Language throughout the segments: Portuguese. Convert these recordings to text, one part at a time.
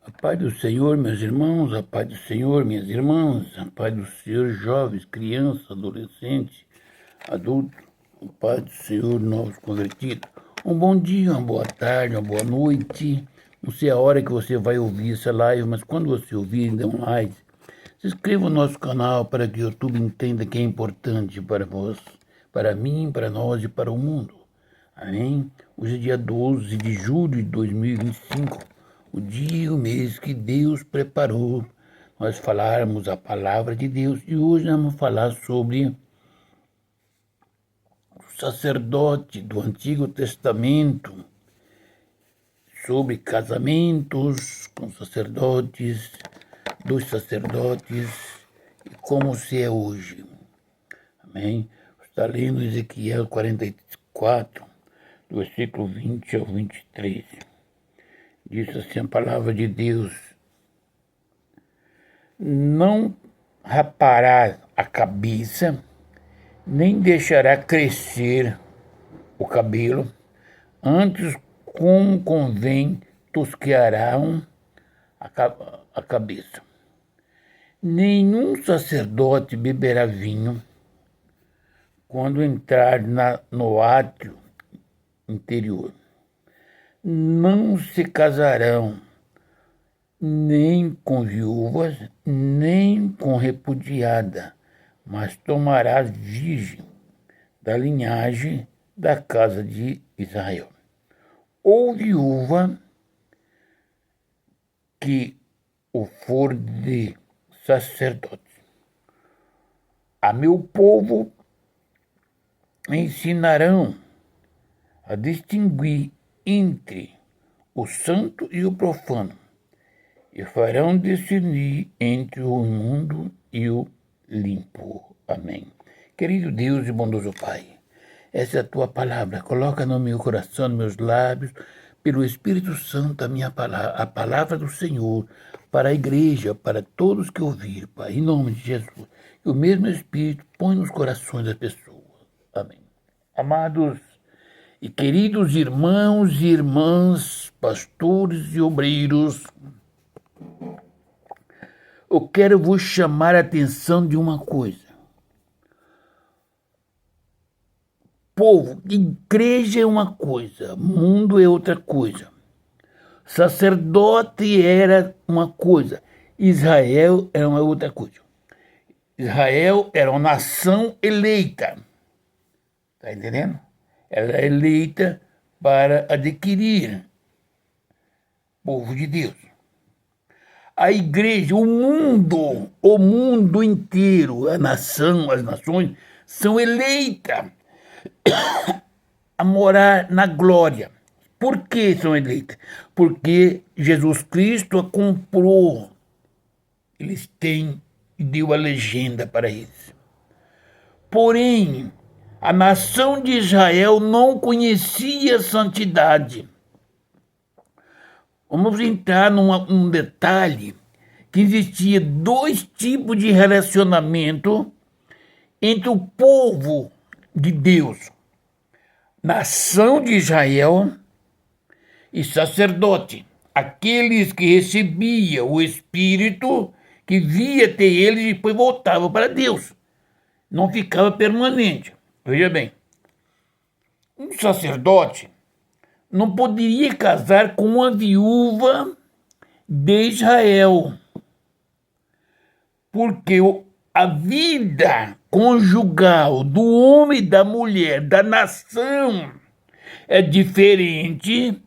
A paz do Senhor, meus irmãos, a paz do Senhor, minhas irmãs, a paz do Senhor, jovens, crianças, adolescentes, adultos, a paz do Senhor, novos convertidos. Um bom dia, uma boa tarde, uma boa noite. Não sei a hora que você vai ouvir essa live, mas quando você ouvir, dê um like. Se inscreva no nosso canal para que o YouTube entenda que é importante para vós, para mim, para nós e para o mundo. Amém? Hoje é dia 12 de julho de 2025, o dia e o mês que Deus preparou nós falarmos a palavra de Deus. E hoje vamos falar sobre o sacerdote do Antigo Testamento, sobre casamentos com sacerdotes, dos sacerdotes e como se é hoje. Amém? Está lendo Ezequiel 44, do versículo 20 ao 23. Diz assim a palavra de Deus: não rapará a cabeça, nem deixará crescer o cabelo, antes, como convém, tosquearão a cabeça. Nenhum sacerdote beberá vinho quando entrar no átrio interior. Não se casarão nem com viúvas, nem com repudiada, mas tomará virgem da linhagem da casa de Israel, ou viúva que o for de sacerdote. A meu povo ensinarão a distinguir entre o santo e o profano, e farão discernir entre o imundo e o limpo. Amém. Querido Deus e bondoso Pai, essa é a tua palavra. Coloca no meu coração, nos meus lábios, pelo Espírito Santo, a palavra do Senhor para a igreja, para todos que ouvir, Pai, em nome de Jesus. Que o mesmo Espírito põe nos corações das pessoas. Amém. Amados e queridos irmãos e irmãs, pastores e obreiros, eu quero vos chamar a atenção de uma coisa. Povo, igreja é uma coisa, mundo é outra coisa. Sacerdote era uma coisa, Israel era uma outra coisa. Israel era uma nação eleita, tá entendendo? Ela era eleita para adquirir povo de Deus. A igreja, o mundo inteiro, a nação, as nações são eleitas a morar na glória. Por que são eleitas? Porque Jesus Cristo a comprou. Eles têm e deu a legenda para eles. Porém, a nação de Israel não conhecia a santidade. Vamos entrar num detalhe que existia dois tipos de relacionamento entre o povo de Deus, nação de Israel e sacerdote, aqueles que recebiam o Espírito que via até eles e depois voltava para Deus, não ficava permanente. Veja bem, um sacerdote não poderia casar com uma viúva de Israel, porque a vida conjugal do homem e da mulher, da nação, é diferente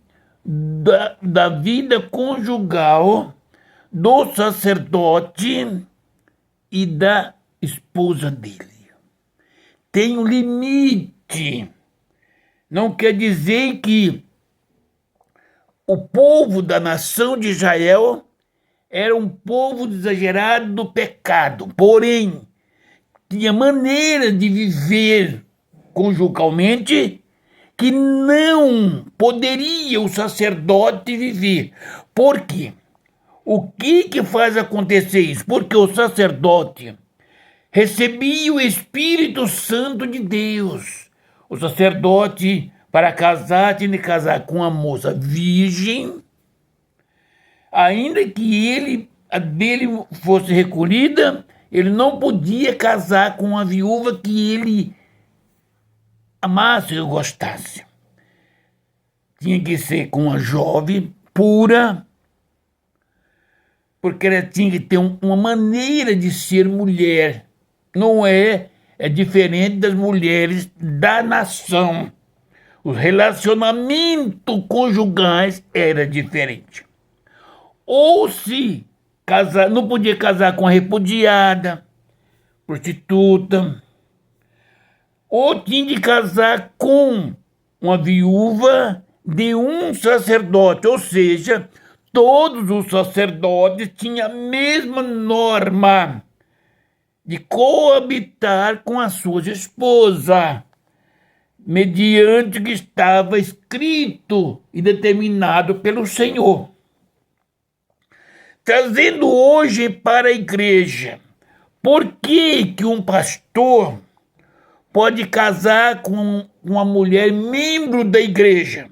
da vida conjugal do sacerdote e da esposa dele. Tem um limite. Não quer dizer que o povo da nação de Israel era um povo exagerado do pecado, porém, tinha maneira de viver conjugalmente que não poderia o sacerdote viver. Por quê? O que faz acontecer isso? Porque o sacerdote recebia o Espírito Santo de Deus. O sacerdote, para casar, tinha que casar com uma moça virgem, Ainda que a dele fosse recolhida, ele não podia casar com uma viúva que ele amasse ou gostasse. Tinha que ser com uma jovem pura, porque ela tinha que ter uma maneira de ser mulher. Não é diferente das mulheres da nação. Os relacionamentos conjugais era diferente. Ou se casar, não podia casar com a repudiada, prostituta, ou tinha de casar com uma viúva de um sacerdote, ou seja, todos os sacerdotes tinham a mesma norma de coabitar com as suas esposas, mediante o que estava escrito e determinado pelo Senhor. Trazendo hoje para a igreja, por que um pastor pode casar com uma mulher membro da igreja?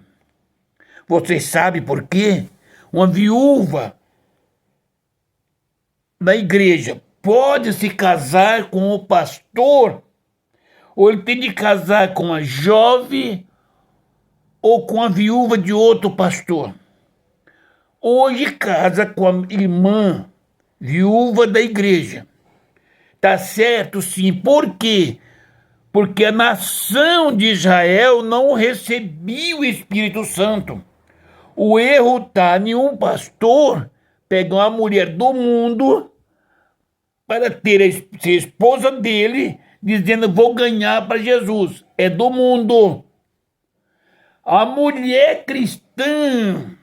Vocês sabem por quê? Uma viúva da igreja pode se casar com o pastor, ou ele tem de casar com a jovem ou com a viúva de outro pastor. Hoje casa com a irmã viúva da igreja. Tá certo, sim. Por quê? Porque a nação de Israel não recebia o Espírito Santo. O erro está em um pastor pegar uma mulher do mundo para ser esposa dele, dizendo, vou ganhar para Jesus. É do mundo. A mulher cristã,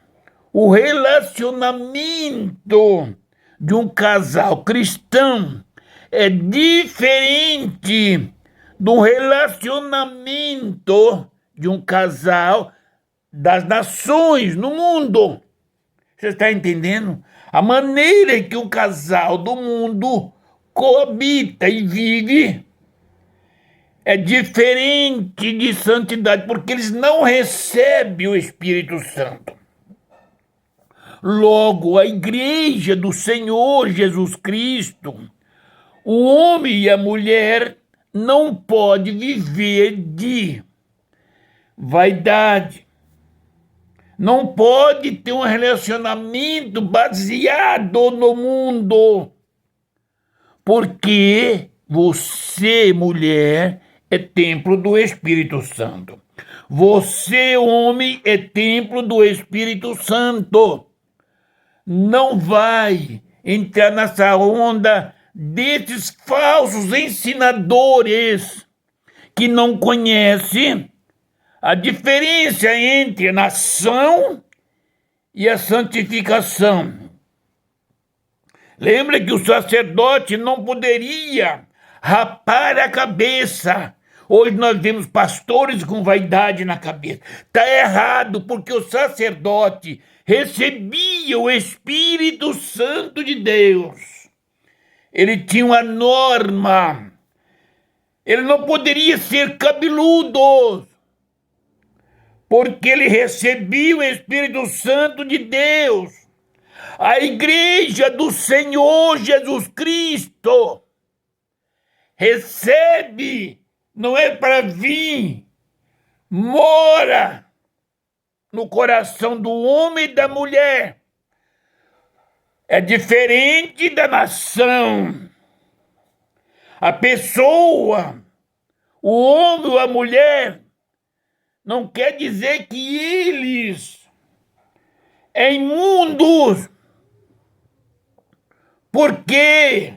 o relacionamento de um casal cristão é diferente do relacionamento de um casal das nações no mundo. Você está entendendo? A maneira que um casal do mundo coabita e vive é diferente de santidade, porque eles não recebem o Espírito Santo. Logo, a igreja do Senhor Jesus Cristo, o homem e a mulher não podem viver de vaidade. Não pode ter um relacionamento baseado no mundo. Porque você, mulher, é templo do Espírito Santo. Você, homem, é templo do Espírito Santo. Não vai entrar nessa onda desses falsos ensinadores que não conhecem a diferença entre a nação e a santificação. Lembra que o sacerdote não poderia rapar a cabeça. Hoje nós vemos pastores com vaidade na cabeça. Está errado, porque o sacerdote recebia o Espírito Santo de Deus. Ele tinha uma norma. Ele não poderia ser cabeludo, porque ele recebia o Espírito Santo de Deus. A igreja do Senhor Jesus Cristo recebe, não é para vir, mora no coração do homem e da mulher. É diferente da nação. A pessoa, o homem ou a mulher, não quer dizer que eles é imundos, porque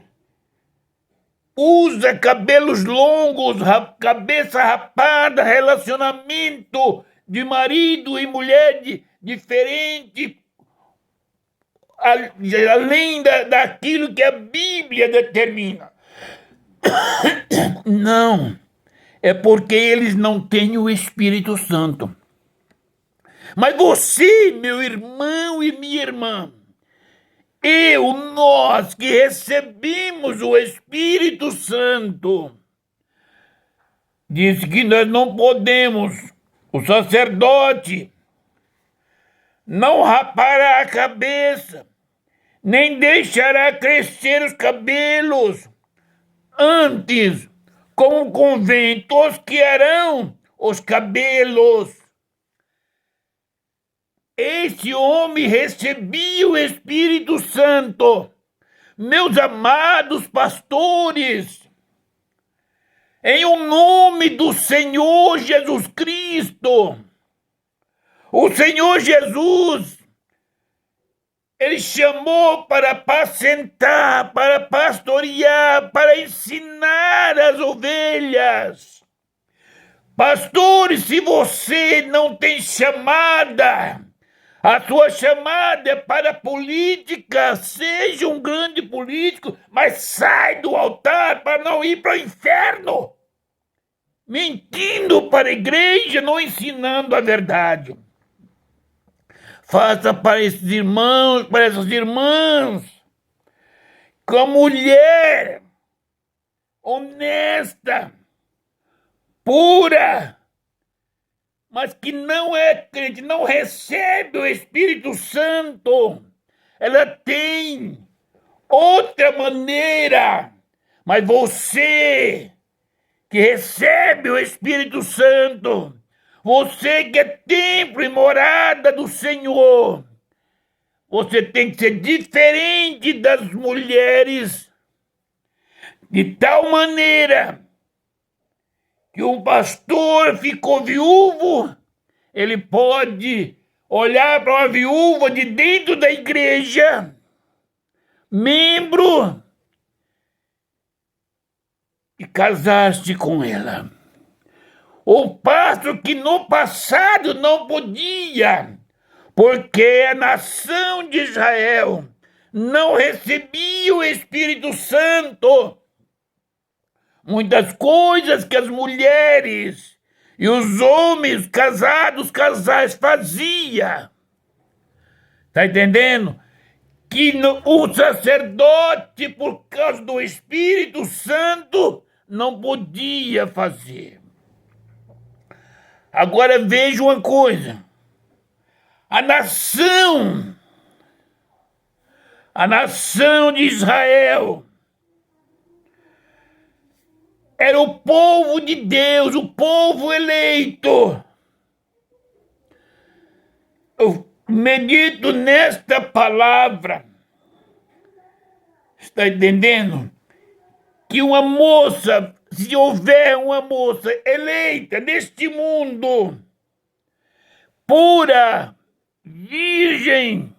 usa cabelos longos, cabeça rapada, relacionamento de marido e mulher diferente, além daquilo que a Bíblia determina. Não, é porque eles não têm o Espírito Santo. Mas você, meu irmão e minha irmã, nós que recebemos o Espírito Santo, diz que nós não podemos, o sacerdote, não rapar a cabeça, nem deixará crescer os cabelos. Antes, como convém, tosquearão os cabelos. Esse homem recebia o Espírito Santo. Meus amados pastores, em o nome do Senhor Jesus Cristo, o Senhor Jesus, Ele chamou para apacentar, para pastorear, para ensinar as ovelhas. Pastores, se você não tem chamada, a sua chamada é para a política, seja um grande político, mas sai do altar para não ir para o inferno, mentindo para a igreja, não ensinando a verdade. Faça para esses irmãos, para essas irmãs, com a mulher honesta, pura, mas que não é crente, não recebe o Espírito Santo. Ela tem outra maneira, mas você que recebe o Espírito Santo, você que é templo e morada do Senhor, você tem que ser diferente das mulheres, de tal maneira que um pastor ficou viúvo, ele pode olhar para uma viúva de dentro da igreja, membro, e casar-se com ela. O pastor que no passado não podia, porque a nação de Israel não recebia o Espírito Santo. Muitas coisas que as mulheres e os homens casados, casais faziam. Está entendendo? Que o sacerdote, por causa do Espírito Santo, não podia fazer. Agora veja uma coisa. A nação de Israel era o povo de Deus, o povo eleito. Eu medito nesta palavra. Está entendendo? Que uma moça, se houver uma moça eleita neste mundo, pura, virgem,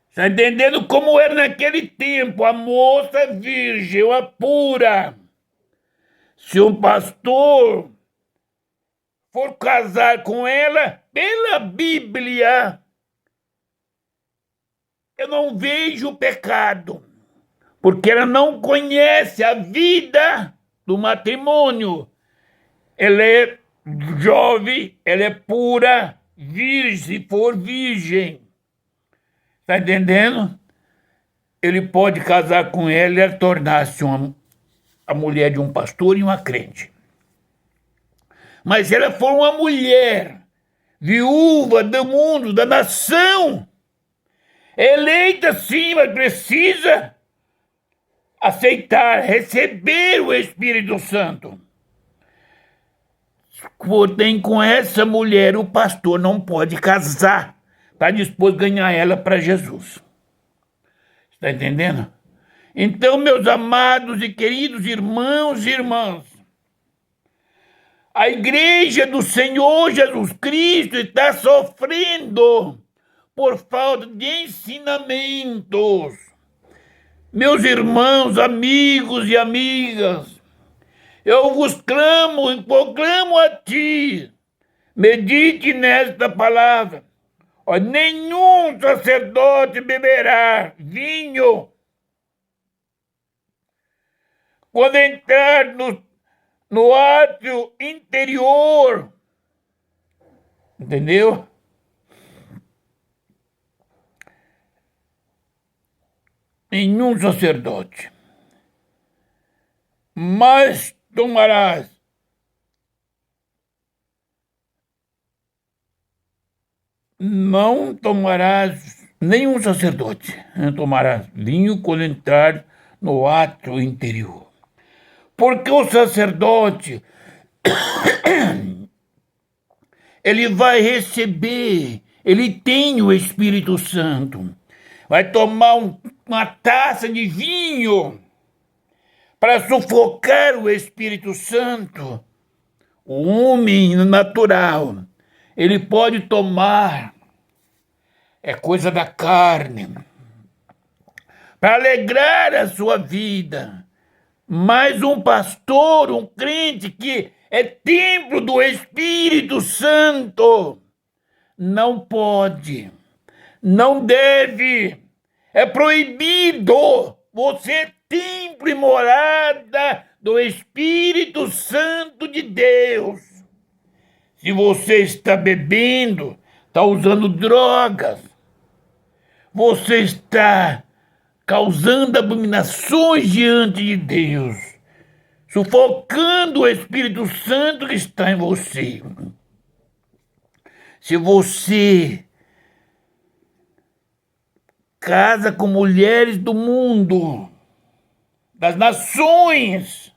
está entendendo como era naquele tempo, a moça virgem, a pura. Se um pastor for casar com ela, pela Bíblia, eu não vejo pecado, porque ela não conhece a vida do matrimônio. Ela é jovem, ela é pura, virgem, se for virgem. Está entendendo? Ele pode casar com ela e tornar-se a mulher de um pastor e uma crente. Mas se ela for uma mulher viúva do mundo, da nação, eleita sim, mas precisa aceitar, receber o Espírito Santo. Porém, com essa mulher, o pastor não pode casar. Está disposto a ganhar ela para Jesus. Está entendendo? Então, meus amados e queridos irmãos e irmãs, a igreja do Senhor Jesus Cristo está sofrendo por falta de ensinamentos. Meus irmãos, amigos e amigas, eu vos clamo e proclamo a ti, medite nesta palavra. Nenhum sacerdote beberá vinho quando entrar no átrio interior. Entendeu? Nenhum sacerdote. Mas não tomarás nenhum sacerdote tomará vinho quando entrar no átrio interior. Porque o sacerdote, ele vai receber, ele tem o Espírito Santo. Vai tomar uma taça de vinho para sufocar o Espírito Santo. O homem natural, ele pode tomar, é coisa da carne, para alegrar a sua vida. Mas um pastor, um crente que é templo do Espírito Santo, não pode, não deve, é proibido. Você é templo e morada do Espírito Santo de Deus. Se você está bebendo, está usando drogas, você está causando abominações diante de Deus, sufocando o Espírito Santo que está em você. Se você casa com mulheres do mundo, das nações,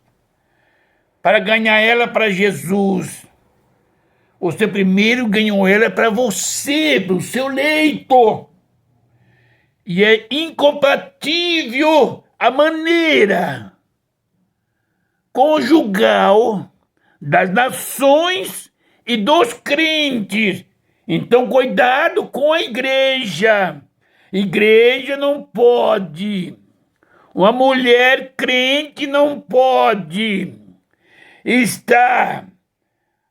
para ganhar ela para Jesus, você primeiro ganhou ela para você, para o seu leito. E é incompatível a maneira conjugal das nações e dos crentes. Então, cuidado com a igreja. Igreja não pode. Uma mulher crente não pode estar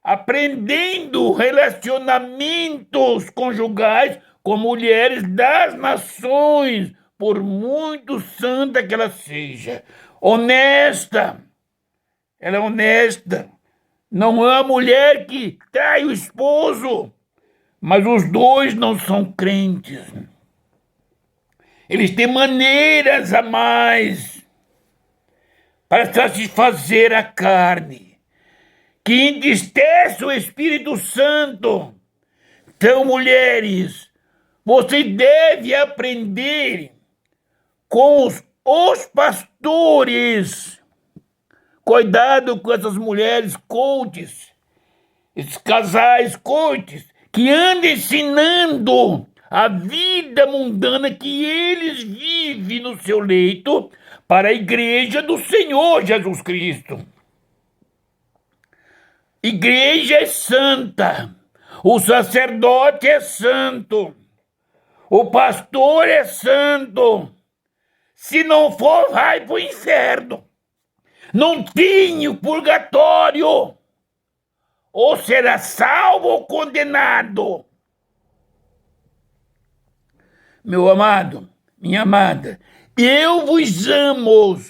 aprendendo relacionamentos conjugais com mulheres das nações, por muito santa que ela seja. Honesta. Ela é honesta. Não é a mulher que trai o esposo, mas os dois não são crentes. Eles têm maneiras a mais para satisfazer a carne, que entristece o Espírito Santo. Então, mulheres, você deve aprender com os pastores. Cuidado com essas mulheres coaches, esses casais coaches, que andam ensinando a vida mundana que eles vivem no seu leito para a igreja do Senhor Jesus Cristo. Igreja é santa, o sacerdote é santo, o pastor é santo. Se não for, vai para o inferno. Não tem o purgatório. Ou será salvo ou condenado. Meu amado, minha amada, eu vos amo.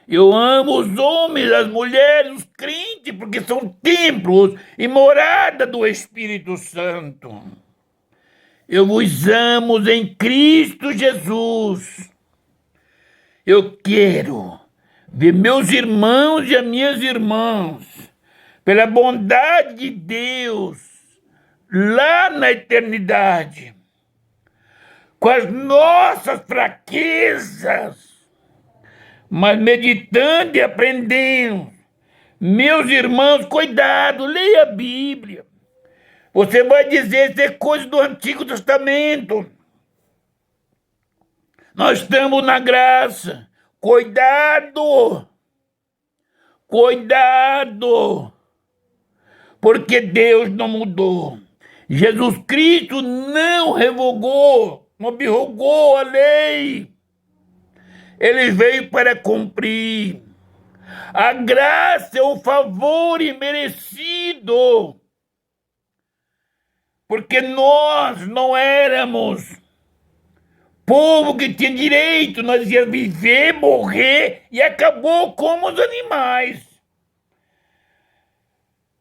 Eu amo os homens, as mulheres, os crentes, porque são templos e morada do Espírito Santo. Eu vos amo em Cristo Jesus. Eu quero ver meus irmãos e as minhas irmãs, pela bondade de Deus, lá na eternidade, com as nossas fraquezas, mas meditando e aprendendo. Meus irmãos, cuidado, leia a Bíblia. Você vai dizer isso é coisa do Antigo Testamento. Nós estamos na graça. Cuidado! Cuidado! Porque Deus não mudou. Jesus Cristo não revogou, não abrogou a lei. Ele veio para cumprir. A graça é o favor imerecido. Porque nós não éramos povo que tinha direito, nós íamos viver, morrer e acabou como os animais.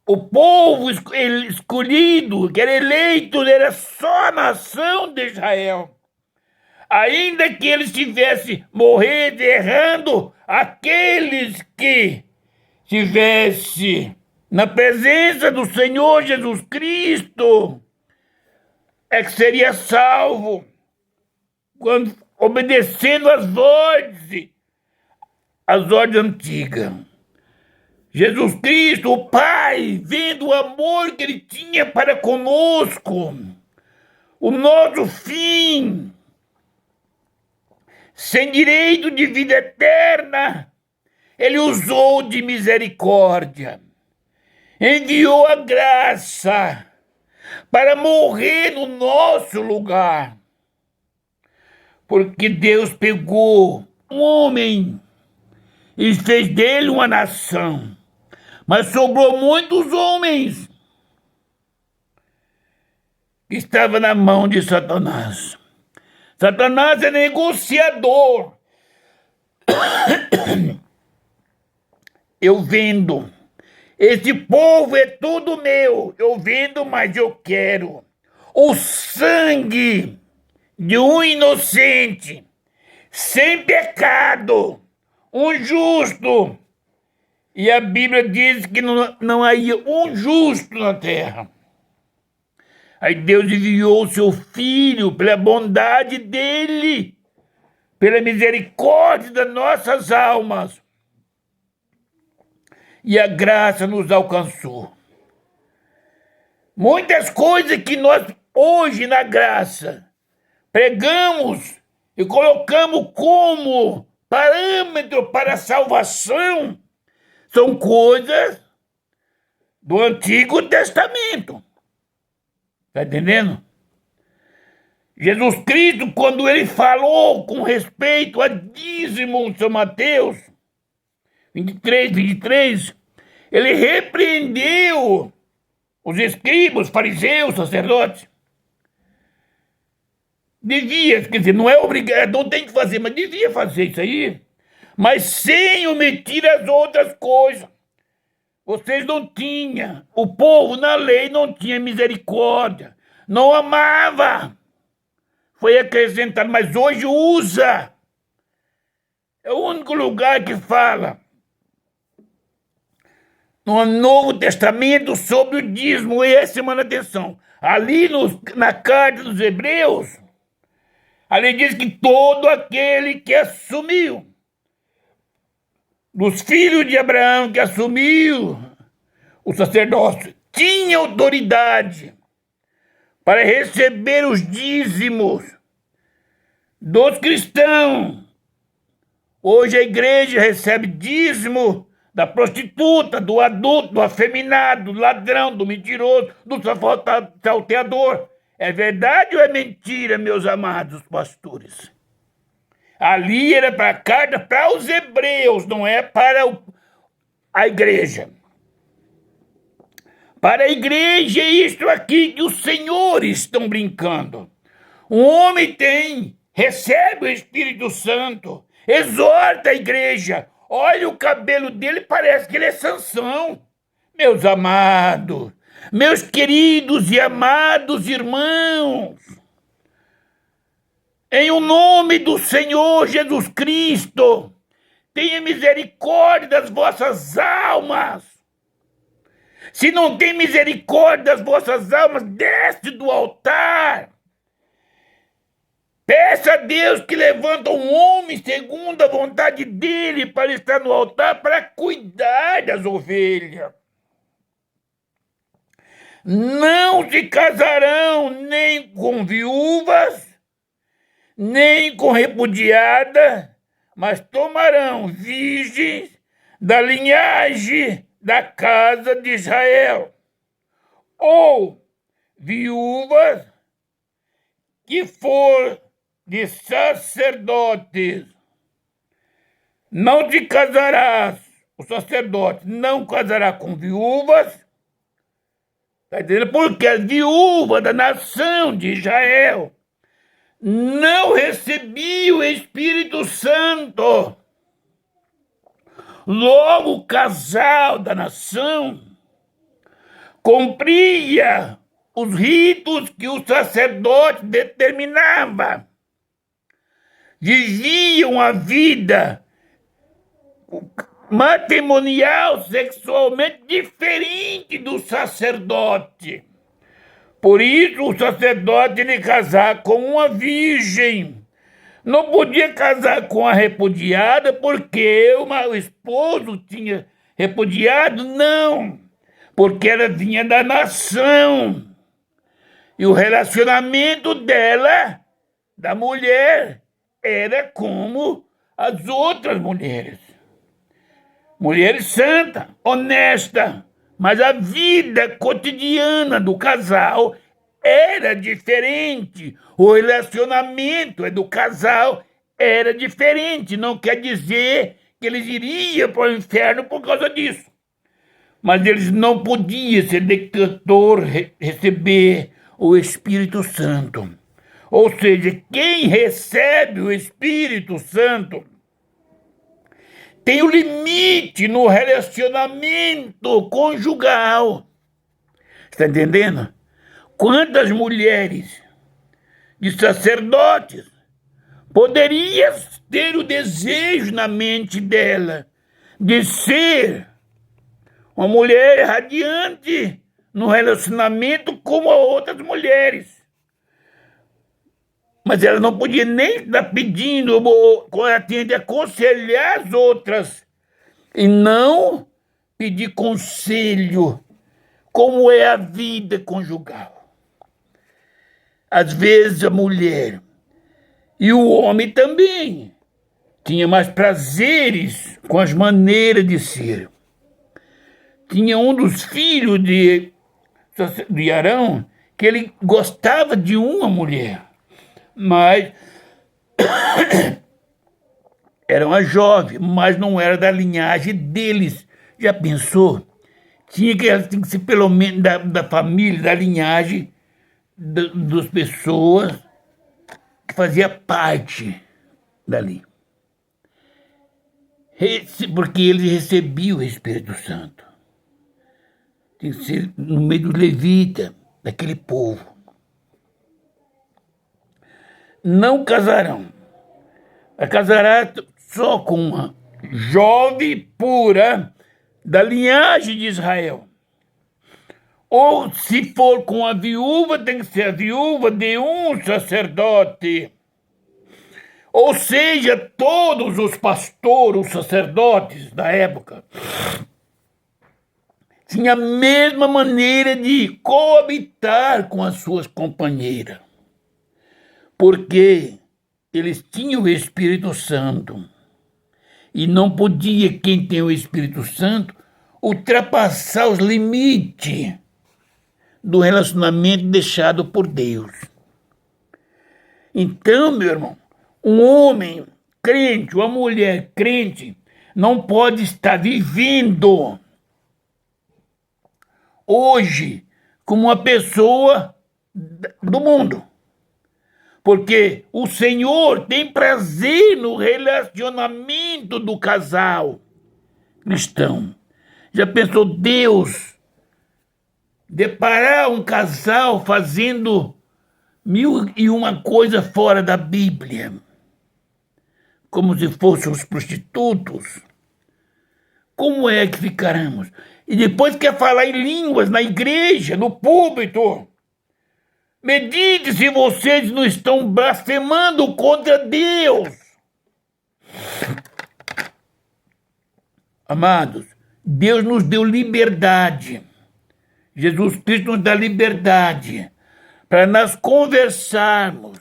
O povo escolhido, que era eleito, era só a nação de Israel. Ainda que eles tivessem morrido errando, aqueles que estivessem na presença do Senhor Jesus Cristo, é que seria salvo, quando, obedecendo as ordens antigas. Jesus Cristo, o Pai, vendo o amor que Ele tinha para conosco, o nosso fim, sem direito de vida eterna, Ele usou de misericórdia, enviou a graça para morrer no nosso lugar. Porque Deus pegou um homem e fez dele uma nação. Mas sobrou muitos homens que estavam na mão de Satanás. Satanás é negociador. Eu vendo. Esse povo é tudo meu. Eu vendo, mas eu quero. O sangue de um inocente, sem pecado, um justo. E a Bíblia diz que não havia um justo na terra. Aí Deus enviou o seu Filho pela bondade dele, pela misericórdia das nossas almas. E a graça nos alcançou. Muitas coisas que nós hoje na graça pregamos e colocamos como parâmetro para a salvação são coisas do Antigo Testamento. Está entendendo? Jesus Cristo, quando ele falou com respeito a dízimo em São Mateus 23, ele repreendeu os escribas, fariseus, sacerdotes. Devia, quer dizer, não é obrigado, não tem que fazer, mas devia fazer isso aí. Mas sem omitir as outras coisas. Vocês não tinham, o povo na lei não tinha misericórdia, não amava. Foi acrescentado, mas hoje usa. É o único lugar que fala no Novo Testamento sobre o dízimo, e essa semana atenção. Ali na carta dos Hebreus, ali diz que todo aquele que assumiu, dos filhos de Abraão que assumiu o sacerdócio, tinha autoridade para receber os dízimos dos cristãos. Hoje a igreja recebe dízimo da prostituta, do adulto, do afeminado, do ladrão, do mentiroso, do salteador. É verdade ou é mentira, meus amados pastores? Ali era para a carta para os hebreus, não é para a igreja. Para a igreja é isto aqui que os senhores estão brincando. Um homem recebe o Espírito Santo, exorta a igreja. Olha o cabelo dele, parece que ele é Sansão. Meus amados, meus queridos e amados irmãos, em o nome do Senhor Jesus Cristo, tenha misericórdia das vossas almas. Se não tem misericórdia das vossas almas, desce do altar. Peça a Deus que levanta um homem segundo a vontade dele para estar no altar para cuidar das ovelhas. Não se casarão nem com viúvas, nem com repudiada, mas tomarão virgens da linhagem da casa de Israel, ou viúvas que for de sacerdotes. Não te casarás, o sacerdote não casará com viúvas, está entendendo? Porque as viúvas da nação de Israel não recebiam o Espírito Santo. Logo, o casal da nação cumpria os ritos que o sacerdote determinava. Viviam a vida matrimonial sexualmente diferente do sacerdote. Por isso o sacerdote tinha que casar com uma virgem. Não podia casar com a repudiada porque o esposo tinha repudiado, não. Porque ela vinha da nação. E o relacionamento dela, da mulher, era como as outras mulheres. Mulher santa, honesta, mas a vida cotidiana do casal era diferente. O relacionamento do casal era diferente. Não quer dizer que eles iriam para o inferno por causa disso. Mas eles não podiam ser decretor, receber o Espírito Santo. Ou seja, quem recebe o Espírito Santo tem o limite no relacionamento conjugal. Está entendendo? Quantas mulheres de sacerdotes poderiam ter o desejo na mente dela de ser uma mulher radiante no relacionamento como outras mulheres. Mas ela não podia nem estar pedindo, ela tinha de aconselhar as outras e não pedir conselho, como é a vida conjugal. Às vezes a mulher e o homem também tinha mais prazeres com as maneiras de ser. Tinha um dos filhos de Arão que ele gostava de uma mulher, mas era uma jovem, mas não era da linhagem deles. Já pensou? Ela tinha que ser pelo menos da família, da linhagem das pessoas que fazia parte dali. Porque eles recebiam o Espírito Santo. Tem que ser no meio dos levitas, daquele povo. Não casarão. Casará só com uma jovem pura da linhagem de Israel. Ou se for com a viúva, tem que ser a viúva de um sacerdote. Ou seja, todos os pastores, os sacerdotes da época, tinham a mesma maneira de coabitar com as suas companheiras. Porque eles tinham o Espírito Santo. E não podia quem tem o Espírito Santo ultrapassar os limites do relacionamento deixado por Deus. Então, meu irmão, um homem crente, uma mulher crente, não pode estar vivendo hoje como uma pessoa do mundo. Porque o Senhor tem prazer no relacionamento do casal cristão. Já pensou Deus deparar um casal fazendo 1001 coisas fora da Bíblia, como se fossem os prostitutos? Como é que ficaremos? E depois quer falar em línguas na igreja, no púlpito. Medite se vocês não estão blasfemando contra Deus. Amados, Deus nos deu liberdade. Jesus Cristo nos dá liberdade para nós conversarmos,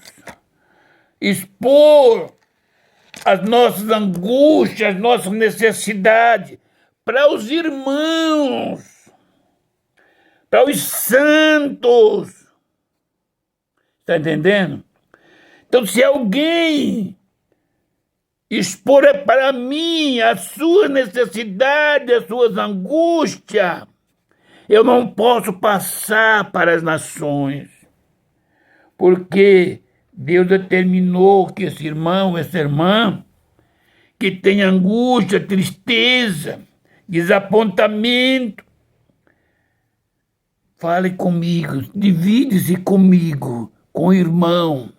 expor as nossas angústias, as nossas necessidades para os irmãos, para os santos. Está entendendo? Então, se alguém expor para mim as suas necessidades, as suas angústias, eu não posso passar para as nações, porque Deus determinou que esse irmão, essa irmã, que tem angústia, tristeza, desapontamento, fale comigo, divide-se comigo, com o irmão,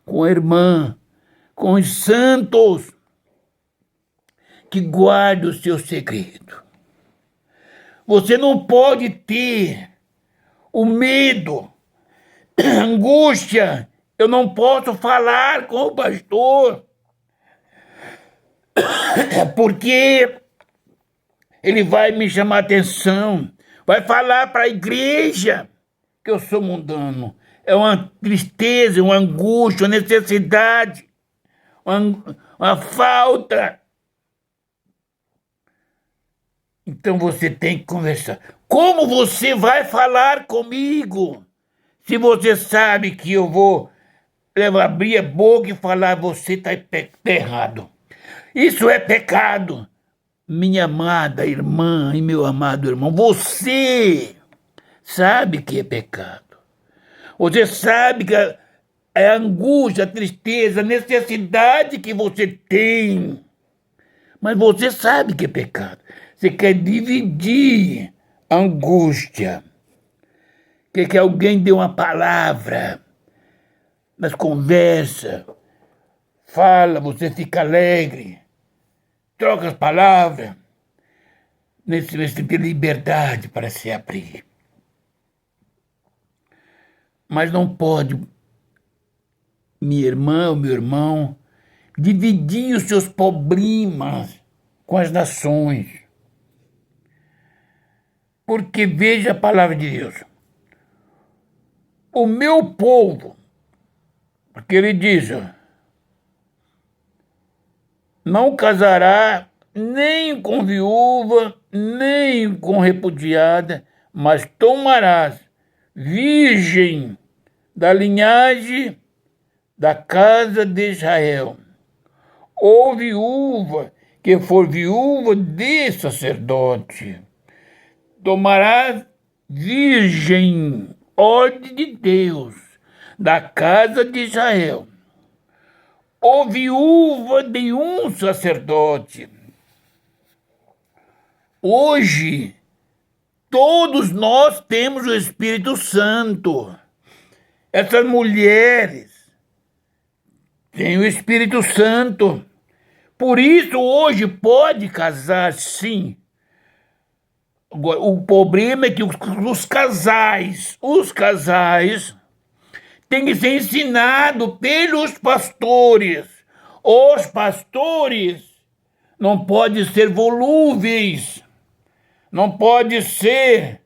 com a irmã, com os santos, que guardam o seu segredo. Você não pode ter o medo angústia. Eu não posso falar com o pastor, porque ele vai me chamar a atenção, vai falar para a igreja que eu sou mundano. É uma tristeza, uma angústia, uma necessidade, uma falta. Então você tem que conversar. Como você vai falar comigo se você sabe que eu vou abrir a boca e falar você está errado? Isso é pecado. Minha amada irmã e meu amado irmão, você sabe que é pecado. Você sabe que é a angústia, a tristeza, a necessidade que você tem. Mas você sabe que é pecado. Você quer dividir a angústia. Quer que alguém dê uma palavra nas conversas. Fala, você fica alegre. Troca as palavras. Nesse tem liberdade para se abrir. Mas não pode, minha irmã ou meu irmão, dividir os seus problemas com as nações. Porque veja a palavra de Deus. O meu povo, porque ele diz, não casará nem com viúva, nem com repudiada, mas tomarás virgem da linhagem da casa de Israel, ou viúva que for viúva de sacerdote. Tomarás virgem, ordem de Deus, da casa de Israel, ou viúva de um sacerdote. Hoje, todos nós temos o Espírito Santo. Essas mulheres têm o Espírito Santo. Por isso, hoje pode casar, sim. O problema é que os casais têm que ser ensinados pelos pastores. Os pastores não podem ser volúveis, não podem ser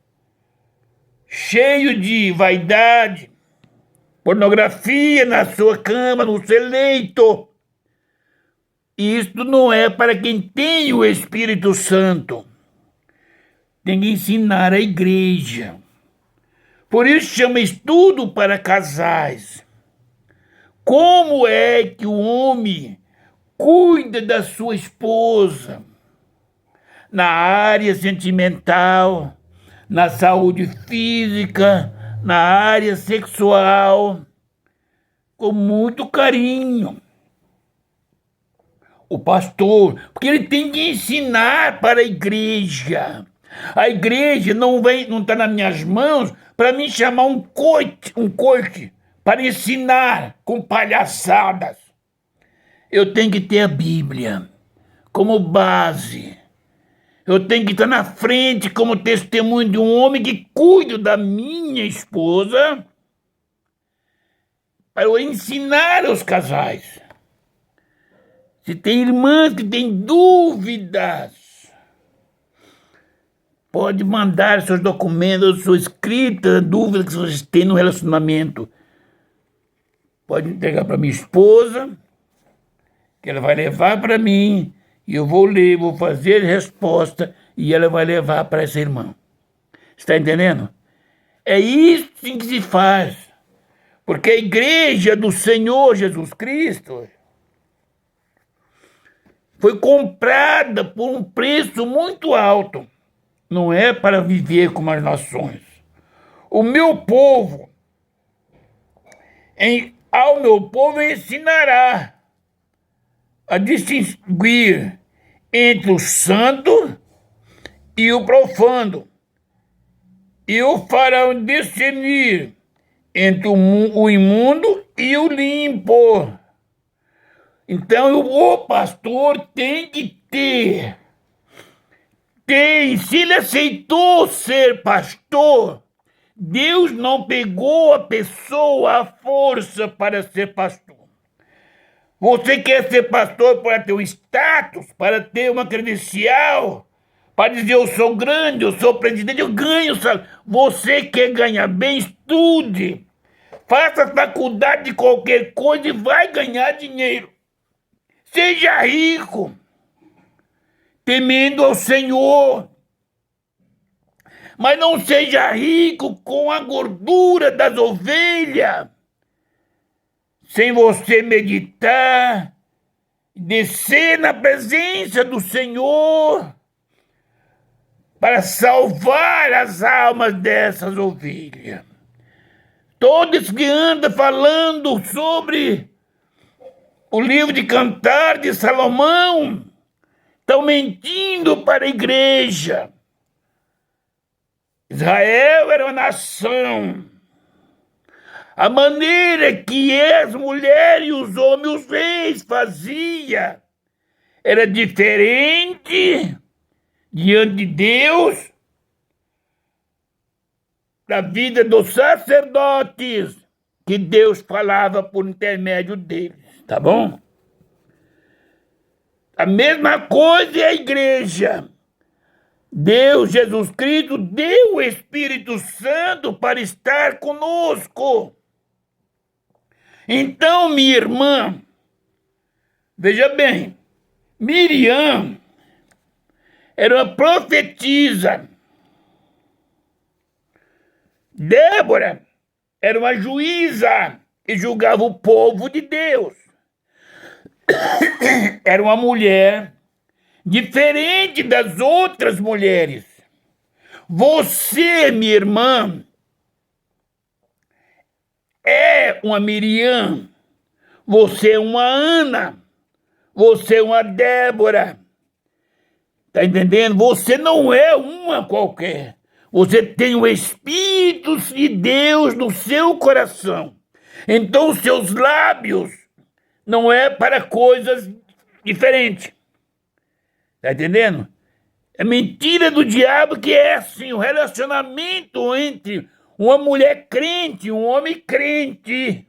cheios de vaidade, pornografia na sua cama, no seu leito. Isto não é para quem tem o Espírito Santo. Tem que ensinar a igreja. Por isso chama estudo para casais. Como é que o homem cuida da sua esposa? Na área sentimental, na saúde física, na área sexual, com muito carinho. O pastor, porque ele tem que ensinar para a igreja. A igreja não está nas minhas mãos para me chamar um coach para ensinar com palhaçadas. Eu tenho que ter a Bíblia como base. Eu tenho que estar na frente como testemunho de um homem que cuida da minha esposa para eu ensinar aos casais. Se tem irmãs que têm dúvidas, pode mandar seus documentos, sua escrita, dúvida que vocês têm no relacionamento. Pode entregar para minha esposa, que ela vai levar para mim, e eu vou ler, vou fazer resposta, e ela vai levar para essa irmã. Está entendendo? É isso que se faz. Porque a igreja do Senhor Jesus Cristo foi comprada por um preço muito alto. Não é para viver como as nações. O meu povo, ao meu povo ensinará a distinguir entre o santo e o profano, e o farão discernir entre o imundo e o limpo. Então o pastor tem que ter. Se ele aceitou ser pastor, Deus não pegou a pessoa à força para ser pastor. Você quer ser pastor para ter um status, para ter uma credencial, para dizer eu sou grande, eu sou presidente, eu ganho, sabe? Você quer ganhar bem, estude. Faça faculdade de qualquer coisa e vai ganhar dinheiro. Seja rico, temendo ao Senhor. Mas não seja rico com a gordura das ovelhas, sem você meditar, descer na presença do Senhor para salvar as almas dessas ovelhas. Todos que andam falando sobre o livro de Cantar de Salomão estão mentindo para a igreja. Israel era uma nação. A maneira que as mulheres e os homens, os reis faziam era diferente diante de Deus da vida dos sacerdotes que Deus falava por intermédio deles, tá bom? A mesma coisa é a igreja. Deus, Jesus Cristo, deu o Espírito Santo para estar conosco. Então, minha irmã, veja bem, Miriam era uma profetisa. Débora era uma juíza e julgava o povo de Deus. Era uma mulher diferente das outras mulheres. Você, minha irmã, é uma Miriam. Você é uma Ana. Você é uma Débora. Tá entendendo? Você não é uma qualquer. Você tem o Espírito de Deus no seu coração. Então, os seus lábios não é para coisas diferentes. Tá entendendo? É mentira do diabo que é assim, o relacionamento entre uma mulher crente e um homem crente.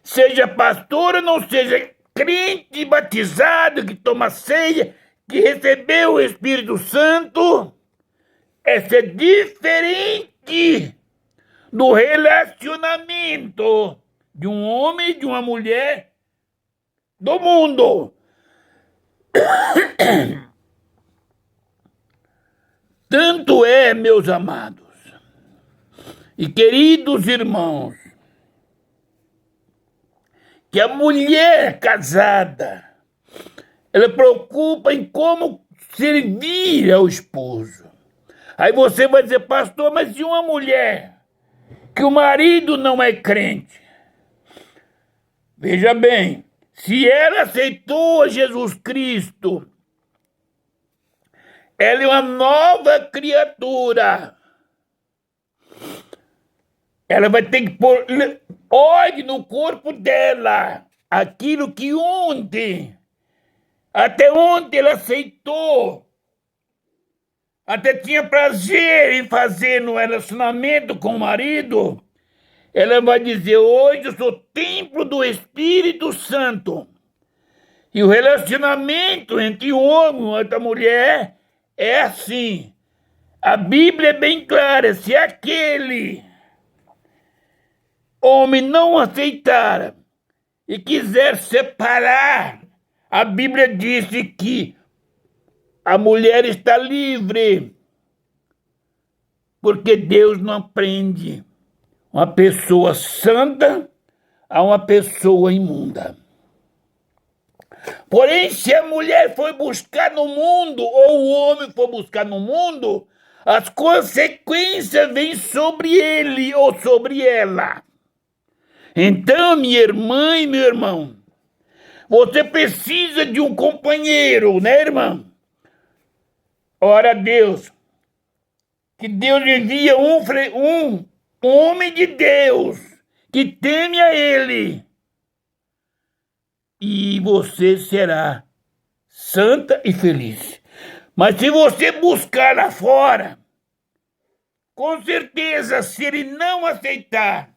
Seja pastor ou não seja crente, batizado, que toma ceia, que recebeu o Espírito Santo, essa é diferente do relacionamento de um homem e de uma mulher do mundo. Tanto é, meus amados e queridos irmãos, que a mulher casada, ela preocupa em como servir ao esposo. Aí você vai dizer, pastor, mas e uma mulher que o marido não é crente? Veja bem, se ela aceitou Jesus Cristo, ela é uma nova criatura. Ela vai ter que pôr óleo no corpo dela. Aquilo que até ontem ela aceitou. Até tinha prazer em fazer no relacionamento com o marido. Ela vai dizer, hoje eu sou templo do Espírito Santo. E o relacionamento entre o homem e outra mulher é assim. A Bíblia é bem clara, se aquele homem não aceitar e quiser separar, a Bíblia disse que a mulher está livre, porque Deus não prende uma pessoa santa a uma pessoa imunda. Porém, se a mulher foi buscar no mundo, ou o homem for buscar no mundo, as consequências vêm sobre ele ou sobre ela. Então, minha irmã e meu irmão, você precisa de um companheiro, né, irmão? Ora a Deus, que Deus envia um homem de Deus que teme a Ele, e você será santa e feliz. Mas se você buscar lá fora, Com certeza, se ele não aceitar,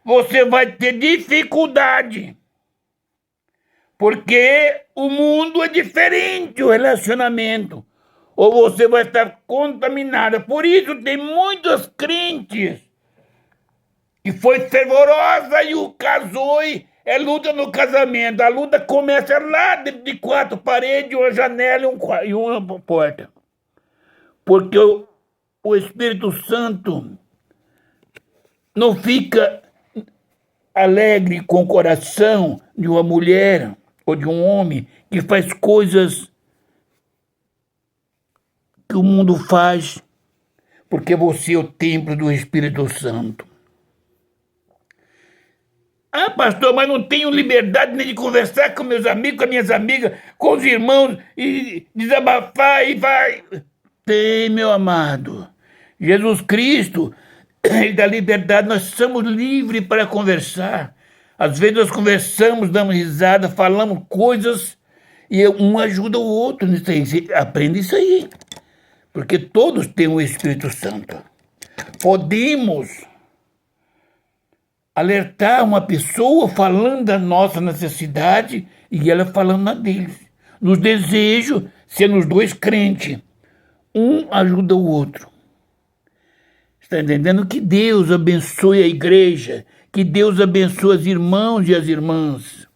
você vai ter dificuldade. Porque o mundo é diferente, o relacionamento. Ou você vai estar contaminada. Por isso tem muitos crentes que foi fervorosa e o casou e é luta no casamento. A luta começa lá dentro de quatro paredes, uma janela e uma porta. Porque o Espírito Santo não fica alegre com o coração de uma mulher ou de um homem que faz coisas que o mundo faz, porque você é o templo do Espírito Santo. Ah, pastor, mas não tenho liberdade nem de conversar com meus amigos, com minhas amigas, com os irmãos e desabafar e vai. Tem, meu amado. Jesus Cristo, Ele dá liberdade, nós somos livres para conversar. Às vezes nós conversamos, damos risada, falamos coisas e um ajuda o outro nisso aí. Você aprende isso aí. Porque todos têm o Espírito Santo. Podemos alertar uma pessoa falando da nossa necessidade e ela falando na deles. Nos desejos, sendo os dois crentes. Um ajuda o outro. Está entendendo? Que Deus abençoe a igreja. Que Deus abençoe os irmãos e as irmãs.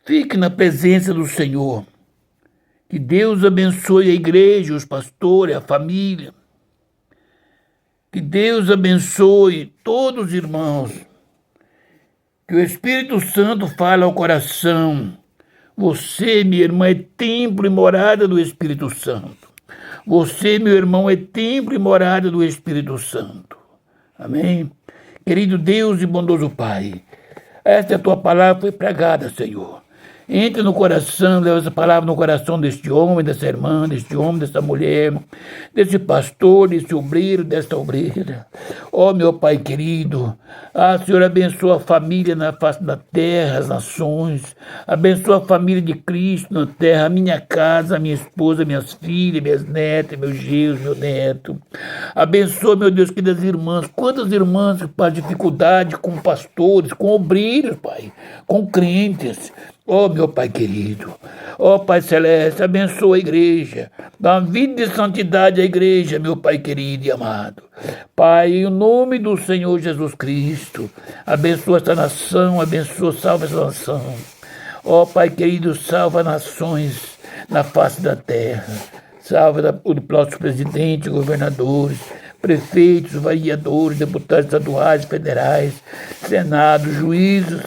Fique na presença do Senhor. Que Deus abençoe a igreja, os pastores, a família. Que Deus abençoe todos os irmãos. Que o Espírito Santo fale ao coração. Você, minha irmã, é templo e morada do Espírito Santo. Você, meu irmão, é templo e morada do Espírito Santo. Amém? Querido Deus e bondoso Pai, esta tua palavra foi pregada, Senhor. Entre no coração, leva essa palavra no coração deste homem, dessa irmã, deste homem, dessa mulher, desse pastor, desse obreiro, desta obreira. Ó, meu Pai querido, Senhor, abençoa a família na face da terra, as nações. Abençoa a família de Cristo na terra, a minha casa, a minha esposa, minhas filhas, minhas netas, meus genros, meu neto. Abençoa, meu Deus, queridas irmãs. Quantas irmãs que passam dificuldade com pastores, com obreiros, Pai, com crentes. Ó, meu Pai querido, ó Pai celeste, abençoa a igreja, dá uma vida de santidade à igreja, meu Pai querido e amado. Pai, em nome do Senhor Jesus Cristo, abençoa esta nação, abençoa, salva esta nação. Ó Pai querido, salva nações na face da terra, salva o próximo presidente, governadores, prefeitos, vereadores, deputados estaduais, federais, senado, juízes.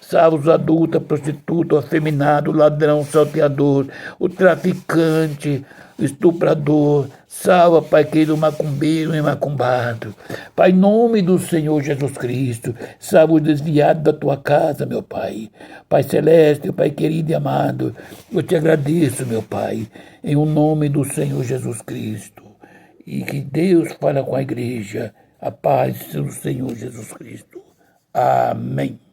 Salva os adultos, a prostituta, o afeminado, o ladrão, o salteador, o traficante, o estuprador. Salva, Pai querido, o macumbeiro e macumbado. Pai, em nome do Senhor Jesus Cristo, salva o desviado da tua casa, meu Pai. Pai celeste, Pai querido e amado, eu te agradeço, meu Pai, em o nome do Senhor Jesus Cristo. E que Deus fale com a igreja, a paz do Senhor Jesus Cristo. Amém.